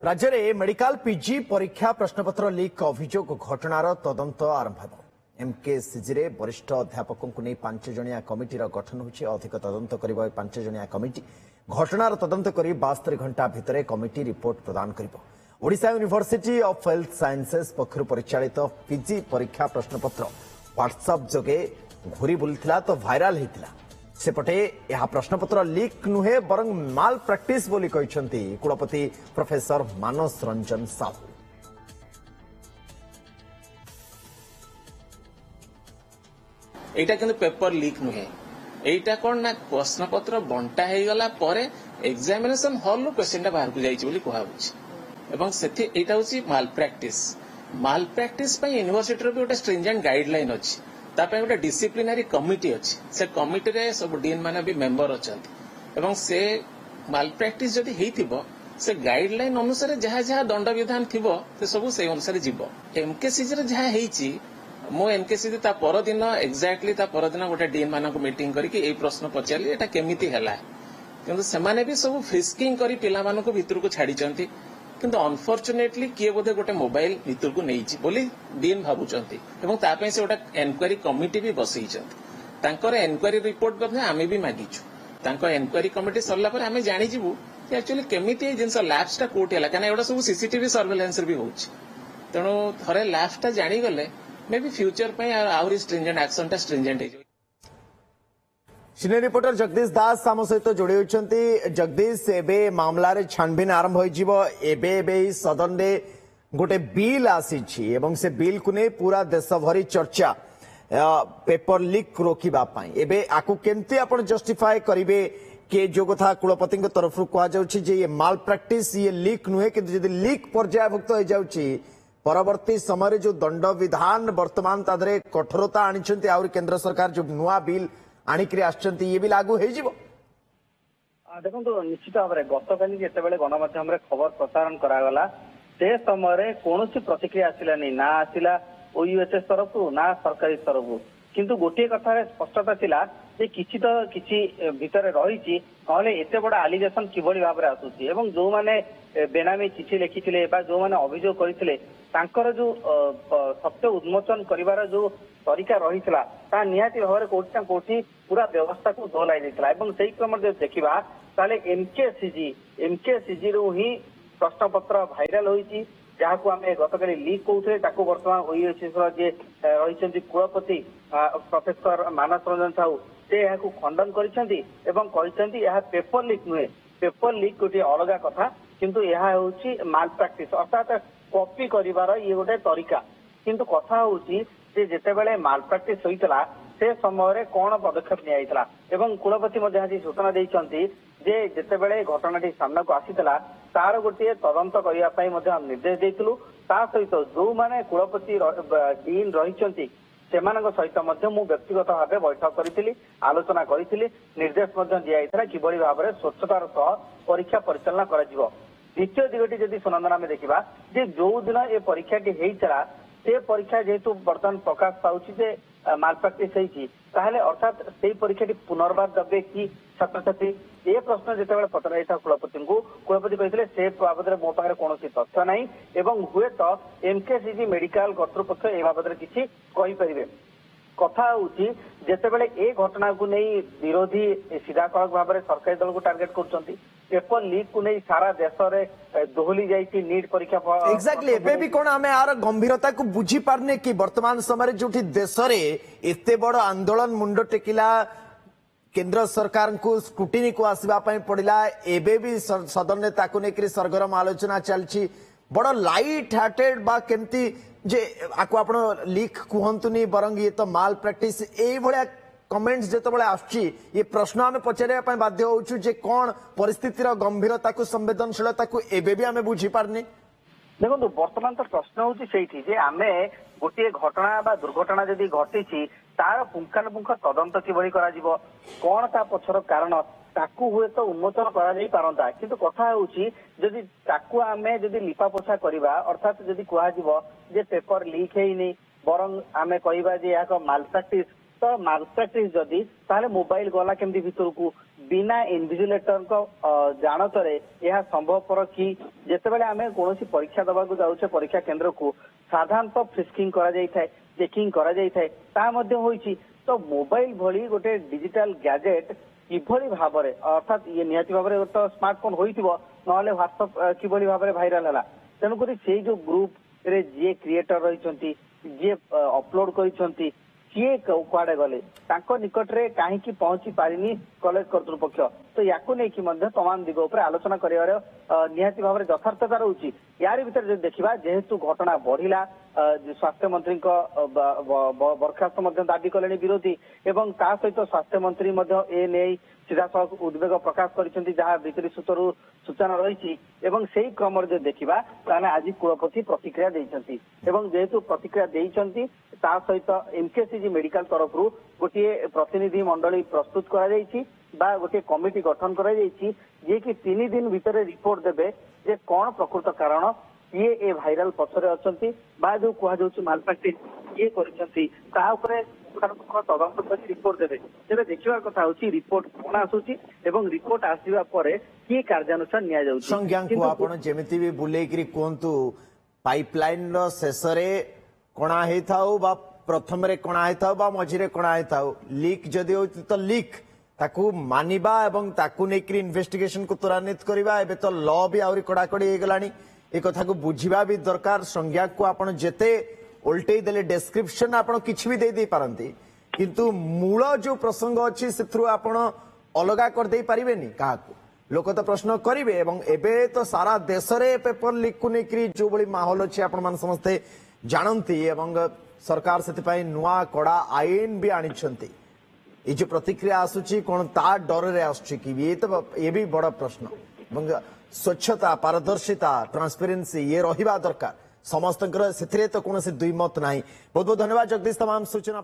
राज्य में medical PG परीक्षा प्रश्नपत्र लीक अभियोग घटनार तदंत आरंभ हो एमकेसीजी रे वरिष्ठ अध्यापकों को नहीं 5 जणिया कमिटीर गठन होछि। अधिक तदंत करिबो 5 जणिया कमिटी घटनार तदंत करी 72 घंटा भितर कमिटी रिपोर्ट प्रदान करिबो। Odisha university of health sciences पक्षरु परिचालित पीजी परीक्षा प्रश्नपत्र व्हाट्सएप जोगे घूरी बुलथिला तो भाइराल हेतिला। सेपटे यह प्रश्नपत्र लीक नुहे बरं माल प्रैक्टिस बोली कहते कुलपति प्रोफेसर मानस रंजन साहू। एटा किंतु पेपर लीक नुहे एटा कोन ना प्रश्नपत्र बंटा हे गला परे एग्जामिनेशन हॉल रो क्वेश्चन बाहर को जाइछि बोली कहै अछि एवं सेथि एटा होछि माल प्रैक्टिस पय यूनिवर्सिटी रो भी ओटा स्ट्रिंजेंट गाइडलाइन अछि तापे गोटे डिसिप्लिनरी कमिटी अच्छी से कमिटी रे सब डीन माने भी मेंबर अछंती एवं से माल प्रैक्टिस जदि हेइथिबो से गाइडलाइन अनुसार जहाँ जहाँ दंड विधान थिबो से सब से अनुसार जीवो। एमकेसीजी रे जहाँ हेइची मो एमकेसीजी ता परदिन एक्जाक्टली ता परदिन गोटे डीन मानक मीटिंग करके ए प्रश्न पचाली एटा केमिति हैला किंतु सेमाने भी सब फ्रिस्किंग करी पिला मानक भीतर को छाड़ी चंती किंतु अनफॉर्चुनेटली किए बोधे गोटे मोबाइल भीतर को नहीं बोली डीन भावुंट और से गोटे एनक्वारी कमिटी भी बसई एनक्वारी रिपोर्ट आम भी मागिचु एनक्वारी कमिटी सरला पर आम जाणीजु एक्चुअली केमिति जिनस लैब्सटा कोठी है कहीं एटा सब सीसीटीवी सर्वेलेंस भी हो तेणु थे लैब्सटा जाणीगले मे बी फ्यूचर आहरी स्ट्रिंजेंट एक्शन टा स्ट्रिंजेंट हो। सीनियर रिपोर्टर जगदीश दास आम सहित जोड़ी होती। जगदीश एबे मामला रे छानबीन आरंभ हो सदन रे गोटे बिल आसी से बिल को नहीं पूरा देश भरी चर्चा पेपर लीक रोकवा एबे आकु केमती आपण जस्टिफाई करिवे के जो कथा कुलपति तरफ कह ये माल प्रैक्टिस ये लीक नुहे कि लीक पर्यायभुक्त हो जाउची परवर्ती समय जो दंड विधान वर्तमान तादरे कठोरता आनी केंद्र सरकार जो नुआ बिल आणिक ये भी लागू हो। देखो निश्चित भाव में गतकाली जिते गणमाध्यम खबर प्रसारण करागला से समय कौन प्रतिक्रिया आसलानी ना आसला ओयूएचएस तरफ ना सरकारी तरफ किंतु गोटे कथा स्पष्टता थिला जे किछि तो किछि भितर रही एते बड़ा आलिगेशन किभली भाव में आसुची एवं जो माने बेनामी चिठी लिखिथिले बा जो माने अभियोग करथिले तांकर जो सत्य उन्मोचन करिवार जो तरीका रही ता निहाती भाव में कोठी ना कोठी पूरा व्यवस्था को दोहलाई देथिला एवं सेही क्रम देखिबा ताले एमकेसीजी रो ही प्रश्नपत्र भाइराल होईची जहां आम गतकाली लीक कहते बर्तमान ओयूएचएस जे रही कुलपति प्रोफेसर मानस रंजन साहू से यहाँ खंडन कर पेपर लीक नुहे पेपर लीक गोटे अलग कथा किंतु यह हूँ माल प्रैक्टिस अर्थात कॉपी करिवार ये गोटे तरीका किंतु कथा हूँ जिते बड़े माल प्रैक्टिस होता से समय कौन पदक्षेप निया एवं कुलपति आज सूचना देते जे जिते बड़े घटनाटी सामना को आसीला तार गोटे तदंत करने निर्देश देलु ता सहित जो माने कुलपति डीन रही सहित मु व्यक्तिगत भाव बैठक करी आलोचना करी निर्देश दिया किभली भाव में स्वच्छतार सह परीक्षा परिचालना कर द्वितीय दिगटी जदि सुनंदन आम देखा जो दिन ये परीक्षा होता से परीक्षा जेहेतु बर्तमान प्रकाश पाऊँ जे माल प्रैक्टिस होती अर्थात से परीक्षा पुनर्बार देवे कि छात्र छात्री ये प्रश्न जिते पचरा कुलपति को कुलपति कहते से बाबद मो पाखे कौन तथ्य ना एवं हुए तो एमकेसीजी मेडिकल कर्तृपक्ष ए बाबद किसी कहींपर कथा हूँ जिते बड़े ए घटना को नहीं विरोधी सीधा सड़क भाव में सरकारी दल को टार्गेट कर पेपर लीक को नहीं सारा देश में दोहली जाइए नीट परीक्षा एक्जाक्टली एबे भी कौन आम यार गंभीरता को बुझी पारने कि वर्तमान समय जो देश में एते बड़ आंदोलन मुंड टेकिला केंद्र सरकार को स्क्रूटिनी को आसवाई पड़ा एबे भी सदन में ताकू लेकर सरगरम आलोचना चलती बड़ लाइट हार्टेड बा केमती जे आको आपण लीक कहतुनी बरंग ये तो माल प्रैक्टिस ए भलिया कमेंट्स जिते आसुची ये प्रश्न आम पचारे बाध्य होचु जे कौन परिस्थितिर गंभीरता को संवेदनशीलता को एबे भी आम बुझी पारनी। देखो बर्तमान तो प्रश्न हूँ से आम गोटे घटना बा दुर्घटना जदि घटी तार पुंखानुपुंख तदंत किभली करा जीवो कौन ता पछर कारण ताकू हुए तो उन्मोचन करा जाई पारंता किंतु कथा होउची जदि ताकू आमे जदि लिपा पोछा करिबा अर्थात जदि कहा जीवो जे पेपर लीक हेइनी बरं आमे कहिबा जे याको माल प्रैक्टिस तो माल प्रैक्टिस जदि ताले मोबाइल गला केमदी भीतर को बिना इनविजिलेटर को जानतरे यह संभवपर कि जितेबाला आम कौन परीक्षा दबाक जाऊे परीक्षा केन्द्र को साधारणतः फ्रिस्किंग करा चेकिंग करा तो मोबाइल भली गोटे डिजिटल गैजेट किभली भाव अर्थात ये निहाती भाव तो स्मार्टफोन होइथिबो नहले व्हाट्सएप किभली भाव भाइराल हला तेणुक से जो ग्रुप रे जे क्रिएटर रही जे अपलोड करिसंती किए कुआडे गले तांको निकट रे काहेकि पहुंची पारिनी कॉलेज कर्तृपक्ष तो याकू नहीं कि तमाम दिग उपर आलोचना करिवार निहाती भाव यथार्थता रहउची यार भीतर जो देखिबा जेहेतु घटना बढ़िला स्वास्थ्य मंत्री बर्खास्त दाबी कले विरोधी एवं ता सहित स्वास्थ्य मंत्री ए नहीं सीधासख उद्वेग प्रकाश कर जहाँ भीतरी सूत्रु सूचना रही से क्रम जो देखा आज कुलपति प्रतिक्रिया देइछंती एवं जेहेतु प्रतिक्रिया देइछंती ता सहित एमकेसीजी मेडिकल तरफ गोटे प्रतिनिधि मंडली प्रस्तुत करा गोटे कमिटी गठन करा जे कि 3 दिन भितर रिपोर्ट देबे जे कौन प्रकृत कारण किए ए भाइराल पछरे अछंती बा जो कुहा जाउची मालप्राक्टिस किए करछंती ता उपरे तदंत कर रिपोर्ट देबे तेबे देखिबार कथा होची रिपोर्ट कोन आसुची एवं रिपोर्ट आसीबा परे की कार्यानुष्ठान निया जाउची संज्ञान को आपण जेमिति भी बुले करी कोंतु पाइपलाइन रो शेषरे कोणा हेथाउ बा प्रथम रे कोणा हेथाउ बा मझिरे कोणा हेथाउ लीक जदि होती तो लीक ताकू मानिबा एवं ताकू नेकरी इन्वेस्टिगेशन को त्वरान्वित करबा एबे तो लॉ भी आउरी कड़ाकड़ी हे गलानी ए कथा को बुझिबा भी दरकार संज्ञा को आपण जेते उल्टे देले डिस्क्रिप्शन आपण किछि भी दे दे पारंती किंतु मूल जो प्रसंग अछि सेथरु आपण अलगा कर दे परिबेनी काहाकू लोक तो प्रश्न करिवे एवं एबे तो सारा देश रे पेपर लीक को नेकरी जो बड़ी माहौल अछि आपण मान समस्ते जानंती एवं सरकार सेति पई नुआ कड़ा आईन भी आनिछंती ये जो प्रतिक्रिया आसुची कोन ता डर रे आसुची कि ये भी बड़ा प्रश्न एवं स्वच्छता पारदर्शिता ट्रांसपेरेंसी ये रहिबा दरकार समस्त से तो कौन दुई मत नहीं बहुत बहुत धन्यवाद जगदीश तमाम सूचना।